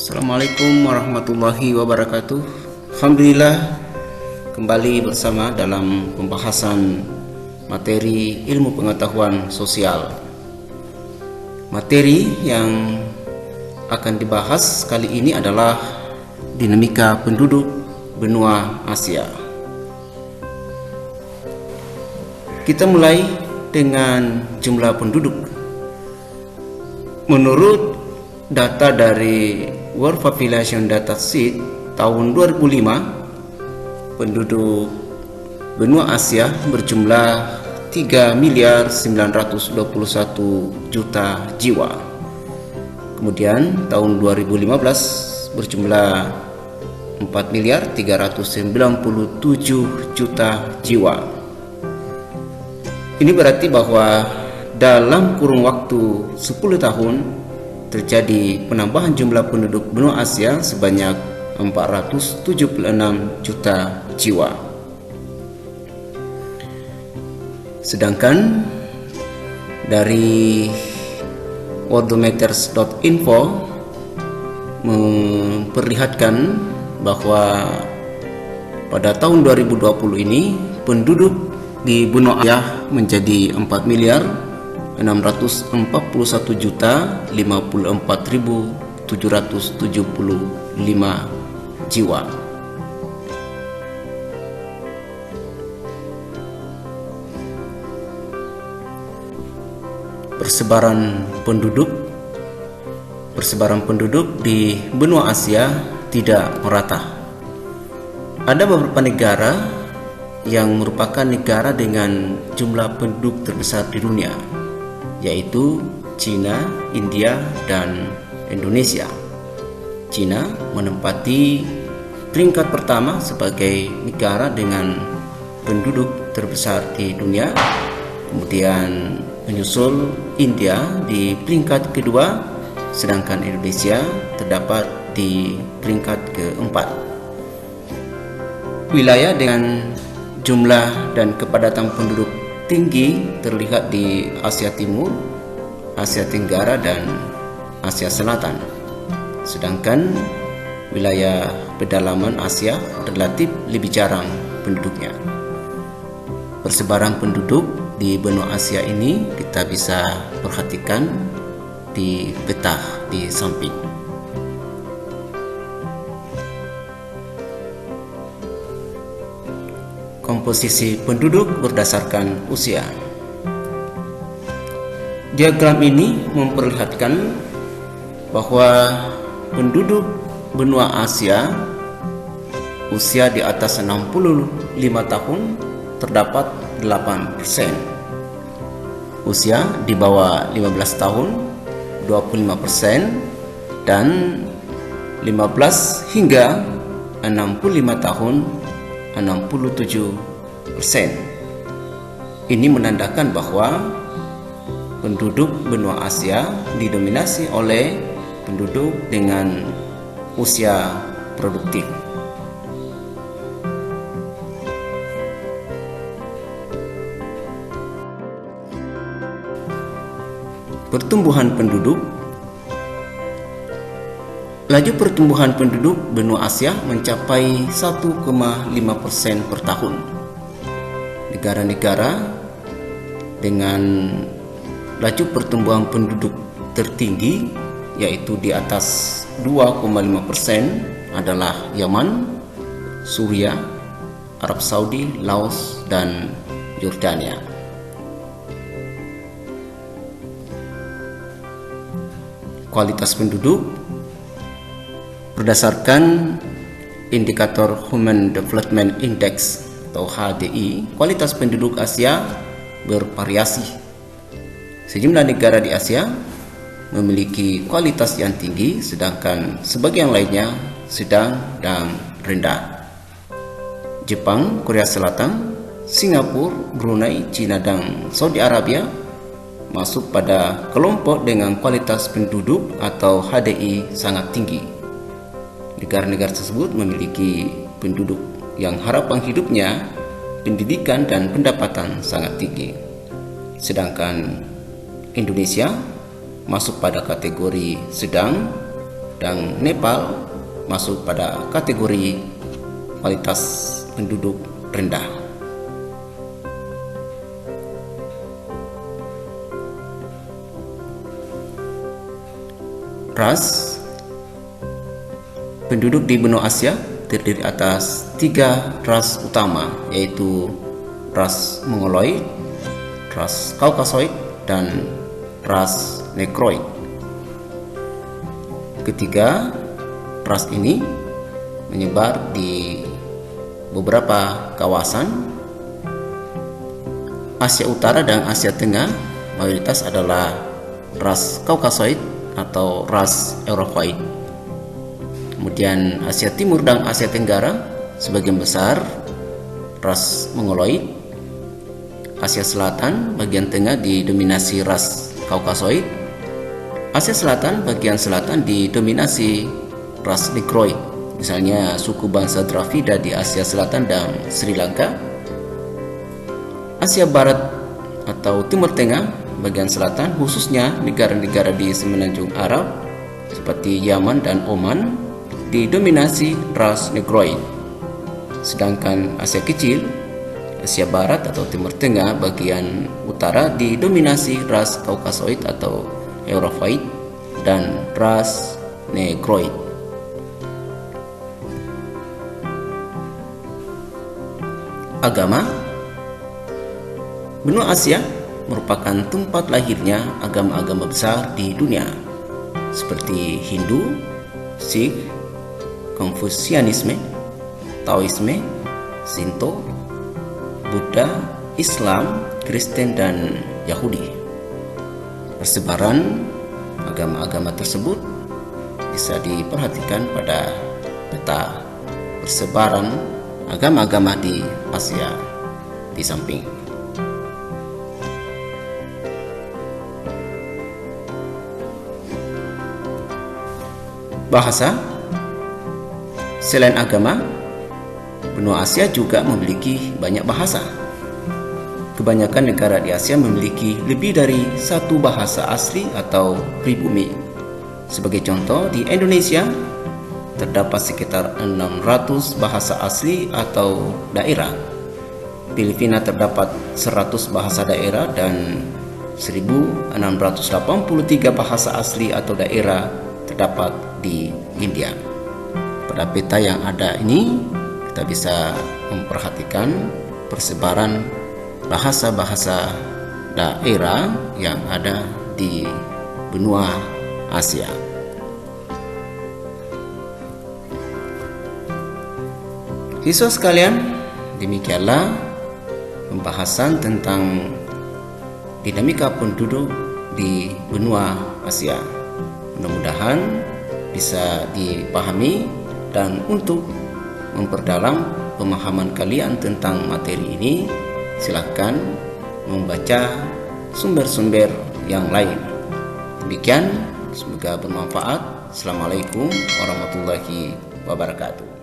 Assalamualaikum warahmatullahi wabarakatuh. Alhamdulillah, kembali bersama dalam pembahasan materi ilmu pengetahuan sosial. Materi yang akan dibahas kali ini adalah dinamika penduduk benua Asia. Kita mulai dengan jumlah penduduk. Menurut data dari World Population Datasheet tahun 2005, penduduk benua Asia berjumlah 3.921 juta jiwa. Kemudian tahun 2015 berjumlah 4.397 juta jiwa. Ini berarti bahwa dalam kurun waktu 10 tahun terjadi penambahan jumlah penduduk benua Asia sebanyak 476 juta jiwa. Sedangkan dari worldometers.info memperlihatkan bahwa pada tahun 2020 ini penduduk di benua Asia menjadi 4.651.054.775 jiwa. Persebaran penduduk di benua Asia tidak merata. Ada beberapa negara yang merupakan negara dengan jumlah penduduk terbesar di dunia, yaitu China, India, dan Indonesia. China menempati peringkat pertama sebagai negara dengan penduduk terbesar di dunia, kemudian menyusul India di peringkat kedua, sedangkan Indonesia terdapat di peringkat keempat. Wilayah dengan jumlah dan kepadatan penduduk tinggi terlihat di Asia Timur, Asia Tenggara, dan Asia Selatan. Sedangkan wilayah pedalaman Asia relatif lebih jarang penduduknya. Persebaran penduduk di benua Asia ini kita bisa perhatikan di peta di samping. Komposisi penduduk berdasarkan usia. Diagram ini memperlihatkan bahwa penduduk benua Asia usia di atas 65 tahun terdapat 8%. Usia di bawah 15 tahun 25%, dan 15 hingga 65 tahun 67%. Ini menandakan bahwa penduduk benua Asia didominasi oleh penduduk dengan usia produktif. Pertumbuhan penduduk. Laju pertumbuhan penduduk benua Asia mencapai 1,5% per tahun. Negara-negara dengan laju pertumbuhan penduduk tertinggi, yaitu di atas 2,5%, adalah Yaman, Suriah, Arab Saudi, Laos, dan Yordania. Kualitas penduduk. Berdasarkan indikator Human Development Index atau HDI, kualitas penduduk Asia bervariasi. Sejumlah negara di Asia memiliki kualitas yang tinggi, sedangkan sebagian lainnya sedang dan rendah. Jepang, Korea Selatan, Singapura, Brunei, China, dan Saudi Arabia masuk pada kelompok dengan kualitas penduduk atau HDI sangat tinggi. Negara-negara tersebut memiliki penduduk yang harapan hidupnya, pendidikan, dan pendapatan sangat tinggi. Sedangkan Indonesia masuk pada kategori sedang dan Nepal masuk pada kategori kualitas penduduk rendah. Ras penduduk di benua Asia terdiri atas 3 ras utama, yaitu ras Mongoloid, ras Kaukasoid, dan ras Negroid. Ketiga ras ini menyebar di beberapa kawasan Asia Utara dan Asia Tengah. Mayoritas adalah ras Kaukasoid atau ras Eropaid. Kemudian Asia Timur dan Asia Tenggara sebagian besar ras Mongoloid. Asia Selatan bagian tengah didominasi ras Kaukasoid. Asia Selatan bagian selatan didominasi ras Negroid, misalnya suku bangsa Dravida di Asia Selatan dan Sri Lanka. Asia Barat atau Timur Tengah bagian selatan, khususnya negara-negara di Semenanjung Arab seperti Yaman dan Oman, didominasi ras Negroid. Sedangkan Asia Kecil, Asia Barat atau Timur Tengah bagian utara didominasi ras Kaukasoid atau Europaid dan ras Negroid. Agama. Benua Asia merupakan tempat lahirnya agama-agama besar di dunia seperti Hindu, Sikh, Konfusianisme, Taoisme, Shinto, Buddha, Islam, Kristen, dan Yahudi. Persebaran agama-agama tersebut bisa diperhatikan pada peta persebaran agama-agama di Asia di samping. Bahasa. Selain agama, benua Asia juga memiliki banyak bahasa. Kebanyakan negara di Asia memiliki lebih dari 1 bahasa asli atau pribumi. Sebagai contoh, di Indonesia terdapat sekitar 600 bahasa asli atau daerah. Filipina terdapat 100 bahasa daerah dan 1683 bahasa asli atau daerah terdapat di India. Pada peta yang ada ini, kita bisa memperhatikan persebaran bahasa-bahasa daerah yang ada di benua Asia. Siswa sekalian, demikianlah pembahasan tentang dinamika penduduk di benua Asia. Mudah-mudahan bisa dipahami, dan untuk memperdalam pemahaman kalian tentang materi ini, silakan membaca sumber-sumber yang lain. Demikian, semoga bermanfaat. Assalamualaikum warahmatullahi wabarakatuh.